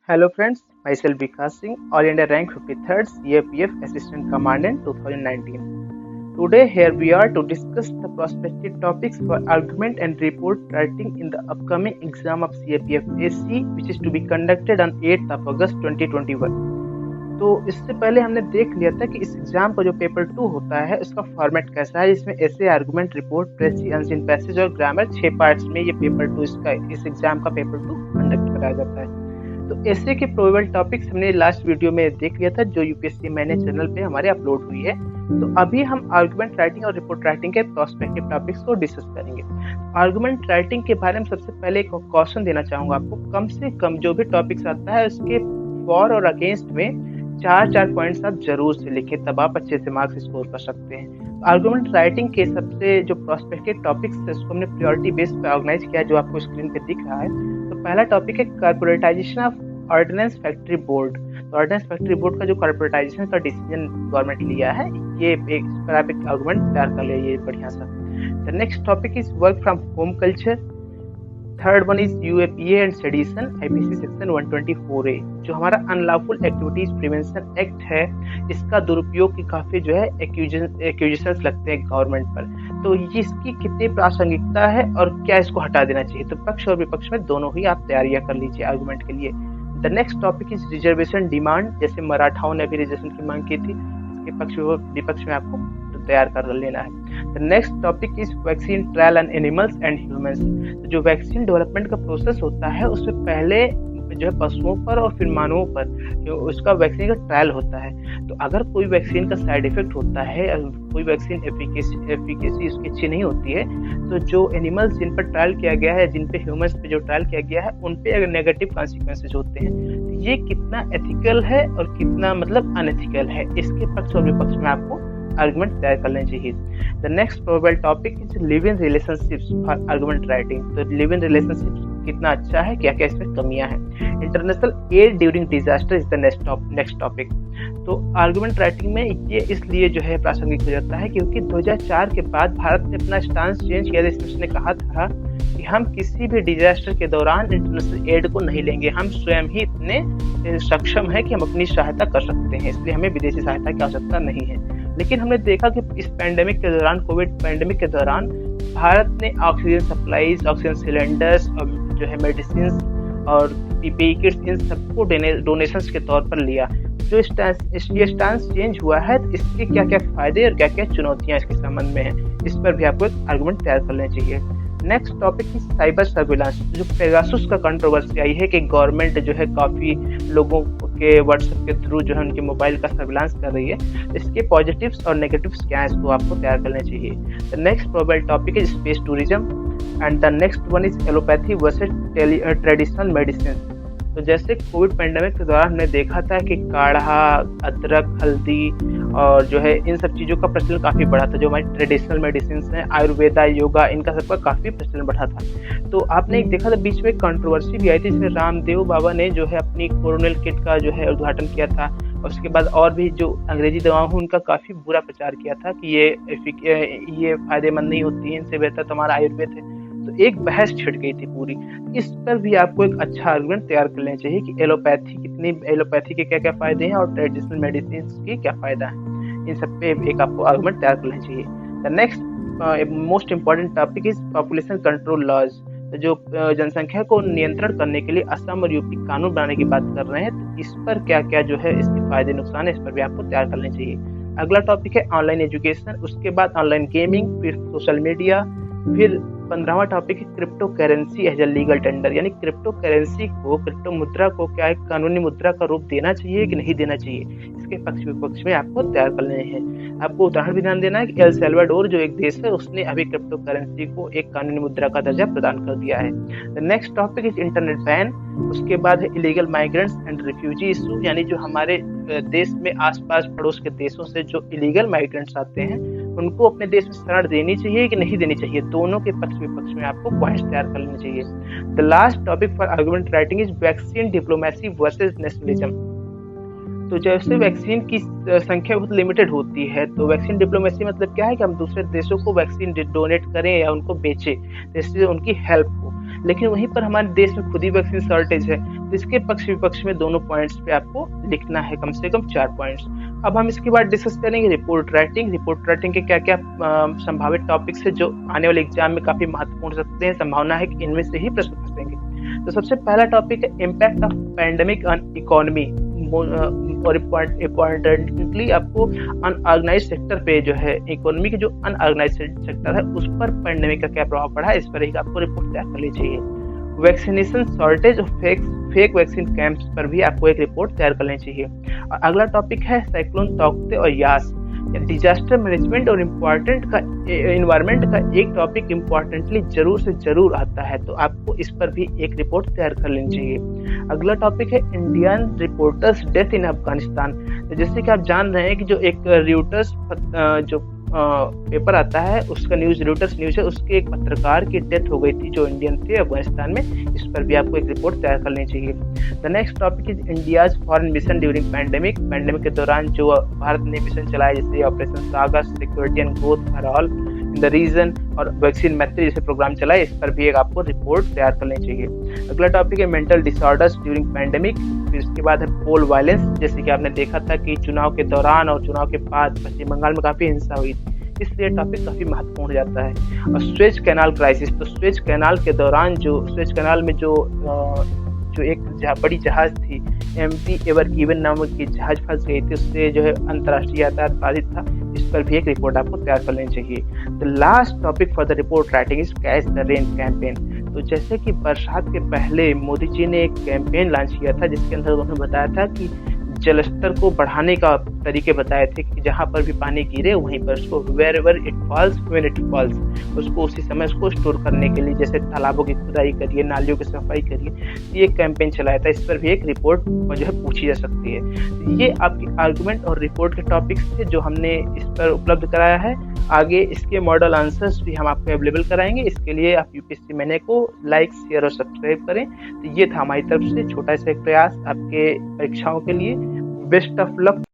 Hello friends, myself Vikas Singh, All India Rank 53rd CAPF Assistant Commandant 2019. Today here we are to discuss the prospective topics for argument and report writing in the upcoming exam of CAPF AC which is to be conducted on 8th of August 2021. तो इससे पहले हमने देख लिया था कि इस exam का जो पेपर 2 होता है उसका फॉर्मेट कैसा है, जिसमें ऐसे आर्गुमेंट, रिपोर्ट, प्रेसी, अनसीन पैसेज और ग्रामर 6 पार्ट्स में ये पेपर 2 इस एग्जाम का पेपर 2 कंडक्ट कराया जाता है। तो ऐसे के प्रोबेबल टॉपिक्स हमने लास्ट वीडियो में देख लिया था जो यूपीएससी मैंने चैनल पे हमारे अपलोड हुई है। तो अभी हम आर्गुमेंट राइटिंग और रिपोर्ट राइटिंग के प्रोस्पेक्टिव टॉपिक्स को डिस्कस करेंगे। आर्गुमेंट राइटिंग के बारे में सबसे पहले एक क्वेश्चन देना चाहूंगा आपको। कम से कम जो भी टॉपिक्स आता है उसके फॉर और अगेंस्ट में 4 पॉइंट्स आप जरूर से लिखें, तब आप अच्छे से मार्क्स स्कोर कर सकते हैं। आर्गुमेंट राइटिंग के सबसे जो प्रोस्पेक्टिव टॉपिक्स है उसको हमने प्रायोरिटी बेस पे ऑर्गेनाइज किया जो आपको स्क्रीन पे दिख रहा है। तो पहला टॉपिक है corporatisation of ordnance factory board. तो ऑर्डिनेंस फैक्ट्री बोर्ड का जो कॉर्पोरेटाइजेशन का डिसीजन गवर्नमेंट लिया है, ये एक पर आप एक आर्गुमेंट तैयार कर ले, ये बढ़िया सा। The next topic is work from home culture. Third one is UAPA and sedition, IPC section 124A, जो हमारा अनलॉफुल एक्टिविटीज प्रिवेंशन एक्ट है, इसका दुरुपयोग की काफी जो है एक्यूजेशंस लगते हैं गवर्नमेंट पर। तो इसकी कितनी प्रासंगिकता है और क्या इसको हटा देना चाहिए, तो पक्ष और विपक्ष में दोनों ही आप तैयारियां कर लीजिए आर्गुमेंट के लिए। The next topic is reservation demand. जैसे मराठाओं ने भी रिजर्वेशन की मांग की थी, इसके पक्ष विपक्ष में आपको तैयार कर लेना है। The next topic is vaccine trial on animals and humans. जो वैक्सीन डेवलपमेंट का प्रोसेस होता है उसमें पहले जो है पशुओं पर और फिर मानवों पर उसका वैक्सीन का ट्रायल होता है। तो अगर कोई वैक्सीन का साइड इफेक्ट होता है, कोई वैक्सीन एफिकेसी उसकी अच्छी नहीं होती है, तो जो एनिमल्स जिन पर ट्रायल किया गया है, जिन पे ह्यूमंस पे जो ट्रायल किया गया है, उन पे अगर नेगेटिव कॉन्सिक्वेंसेज होते हैं, तो ये कितना एथिकल है और कितना मतलब अनएथिकल है, इसके पक्ष और विपक्ष में आपको आर्गुमेंट तैयार कर लेना चाहिए। The next probable topic is live in relationships for argument writing. तो लिव इन रिलेशनशिप्स कितना अच्छा है, क्या क्या इसमें कमियां हैं। International aid during disaster is the next topic. तो आर्गुमेंट राइटिंग में ये इसलिए जो है प्रासंगिक हो जाता है क्योंकि 2004 के बाद भारत ने अपना स्टांस चेंज किया। इसने कहा था कि हम किसी भी डिजास्टर के दौरान इंटरनेशनल एड को नहीं लेंगे, हम स्वयं ही इतने सक्षम हैं कि हम अपनी सहायता कर सकते हैं, इसलिए हमें विदेशी सहायता की आवश्यकता नहीं है। लेकिन हमने देखा कि इस पैंडेमिक के दौरान, कोविड पैंडेमिक के दौरान, भारत ने ऑक्सीजन सप्लाईज, ऑक्सीजन सिलेंडर्स और जो है मेडिसिन और पीपीई किट्स, इन सबको डोनेशंस के तौर पर लिया। जो ये स्टांस चेंज हुआ है, तो इसके क्या क्या फायदे और क्या क्या चुनौतियां इसके संबंध में है, इस पर भी आपको एक आर्गुमेंट तैयार कर लेना चाहिए। Next topic is cyber surveillance. जो पेगासुस का कंट्रोवर्सी आई है कि गवर्नमेंट जो है काफी लोगों के व्हाट्सएप के थ्रू जो है उनके मोबाइल का सर्विलांस कर रही है, इसके पॉजिटिव्स और नेगेटिव्स क्या है, इसको आपको तैयार करना चाहिए। The next probable topic is space tourism and the next one is allopathy versus traditional medicine. तो जैसे कोविड पैंडेमिक के दौरान हमने देखा था कि काढ़ा, अदरक, हल्दी और जो है इन सब चीज़ों का प्रचलन काफ़ी बढ़ा था। जो हमारी ट्रेडिशनल मेडिसिन हैं, आयुर्वेदा, योगा, इनका सबका काफ़ी प्रचलन बढ़ा था। तो आपने एक देखा था बीच में कंट्रोवर्सी भी आई थी, जिसमें रामदेव बाबा ने जो है अपनी कोरोनल किट का जो है उद्घाटन किया था, और उसके बाद और भी जो अंग्रेजी दवाओं हैं उनका काफ़ी बुरा प्रचार किया था कि ये फायदेमंद नहीं होती है, इनसे बेहतर तो हमारा आयुर्वेद है। तो एक बहस छिड़ गई थी पूरी। इस पर भी आपको एक अच्छा आर्गुमेंट तैयार कर लेना चाहिए कि एलोपैथी के क्या क्या फायदे हैं और ट्रेडिशनल मेडिसिन के क्या फायदा है, इन सब पे एक आपको आर्गुमेंट तैयार कर लेना चाहिए। The next most important topic is population control laws. जो जनसंख्या को नियंत्रण करने के लिए असम और यूपी कानून बनाने की बात कर रहे हैं, तो इस पर क्या क्या जो है इसके फायदे नुकसान है, इस पर भी आपको तैयार कर लेना चाहिए। अगला टॉपिक है ऑनलाइन एजुकेशन, उसके बाद ऑनलाइन गेमिंग, फिर सोशल मीडिया, फिर 15वां टॉपिक है crypto currency as a legal tender. यानी क्रिप्टो करेंसी को, क्रिप्टो मुद्रा को क्या एक कानूनी मुद्रा का रूप देना चाहिए कि नहीं देना चाहिए, इसके पक्ष विपक्ष में आपको तैयार कर लेने हैं। आपको उदाहरण भी ध्यान देना है कि एल सल्वाडोर जो एक देश है, उसने अभी क्रिप्टो करेंसी को एक कानूनी मुद्रा का दर्जा प्रदान कर दिया है। The next topic is internet ban. उसके बाद है illegal migrants and refugee issue, यानी जो हमारे देश में आसपास पड़ोस के देशों से जो इलीगल माइग्रेंट्स आते हैं, उनको अपने देश में शरण देनी चाहिए कि नहीं देनी चाहिए, दोनों के पक्ष विपक्ष में आपको पॉइंट्स तैयार कर लेने चाहिए। The last topic for argument writing is vaccine diplomacy versus nationalism. तो जैसे वैक्सीन की संख्या बहुत लिमिटेड होती है, तो वैक्सीन डिप्लोमेसी मतलब क्या है कि हम दूसरे देशों को वैक्सीन डोनेट करें या उनको बेचें, जिससे उनकी हेल्प हो। लेकिन वहीं पर हमारे देश में खुद ही वैक्सीन शॉर्टेज है, इसके पक्ष विपक्ष में दोनों पॉइंट्स पे आपको लिखना है कम से कम 4 पॉइंट्स। अब हम इसके बाद डिस्कस करेंगे रिपोर्ट राइटिंग। रिपोर्ट राइटिंग के क्या क्या संभावित टॉपिक्स है जो आने वाले एग्जाम में काफी महत्वपूर्ण सकते हैं, संभावना है कि इनमें से ही प्रश्न फंसेंगे। तो सबसे पहला टॉपिक है impact of pandemic on economy, और इम्पोर्टेंटली आपको अनऑर्गेनाइज सेक्टर पे जो है इकोनॉमी के जो अनऑर्गेनाइज सेक्टर है उस पर पैंडेमिक का क्या प्रभाव पड़ा है, इस पर ही आपको रिपोर्ट तैयार कर ली चाहिए। वैक्सीनेशन शॉर्टेज और फेक वैक्सीन कैंप्स पर भी आपको एक रिपोर्ट तैयार कर लेनी चाहिए। और अगला टॉपिक है साइक्लोन तौकते और यास, डिजास्टर मैनेजमेंट और इम्पोर्टेंट का इन्वायरमेंट का एक टॉपिक इम्पोर्टेंटली जरूर से जरूर आता है, तो आपको इस पर भी एक रिपोर्ट तैयार कर लेनी चाहिए। अगला टॉपिक है Indian reporters death in Afghanistan. तो जैसे कि आप जान रहे हैं कि जो एक रियूटर्स जो पेपर आता है उसका रियूटर्स न्यूज है, उसके एक पत्रकार की डेथ हो गई थी जो इंडियन थे अफगानिस्तान में, इस पर भी आपको एक रिपोर्ट तैयार कर लेनी चाहिए। The next topic is India's foreign mission during pandemic. Pandemic के दौरान जो भारत ने मिशन चलाया जैसे ऑपरेशन सागस, security and growth for all in the region और वैक्सीन मैत्री जैसे प्रोग्राम चलाए, इस पर भी एक आपको रिपोर्ट तैयार कर लेनी चाहिए। अगला टॉपिक है मेंटल डिसऑर्डर्स ड्यूरिंग पैंडेमिक। फिर इसके बाद है पोल वायलेंस, जैसे कि आपने देखा था कि चुनाव के दौरान और चुनाव के बाद पश्चिम बंगाल में काफी हिंसा हुई थी, इसलिए टॉपिक काफी महत्वपूर्ण हो जाता है। और स्वेज कैनाल क्राइसिस, तो स्वेज कैनाल के दौरान जो स्वेज कैनाल में जो एक बड़ी जहाज थी एमटी एवर गिवन नामक की जहाज फंस गई थी, उससे जो है अंतर्राष्ट्रीय यातायात बाधित था, इस पर भी एक रिपोर्ट आपको तैयार कर लेनी चाहिए। The last topic for the report writing is catch the rain campaign. तो जैसे कि बरसात के पहले मोदी जी ने एक कैंपेन लॉन्च किया था जिसके अंदर उन्होंने बताया था कि जलस्तर को बढ़ाने का तरीके बताए थे कि जहां पर भी पानी गिरे वहीं पर उसको wherever it falls when it falls, उसको उसी समय उसको स्टोर करने के लिए जैसे तालाबों की खुदाई करिए, नालियों की सफाई करिए, ये कैंपेन चलाया था। इस पर भी एक रिपोर्ट जो है पूछी जा सकती है। ये आपकी आर्गुमेंट और रिपोर्ट के टॉपिक्स थे जो हमने इस पर उपलब्ध कराया है। आगे इसके मॉडल आंसर्स भी हम आपको अवेलेबल कराएंगे, इसके लिए आप यूपीएससी मैने को लाइक शेयर और सब्सक्राइब करें। तो ये था हमारी तरफ से छोटा सा एक प्रयास आपके परीक्षाओं के लिए। Best of luck.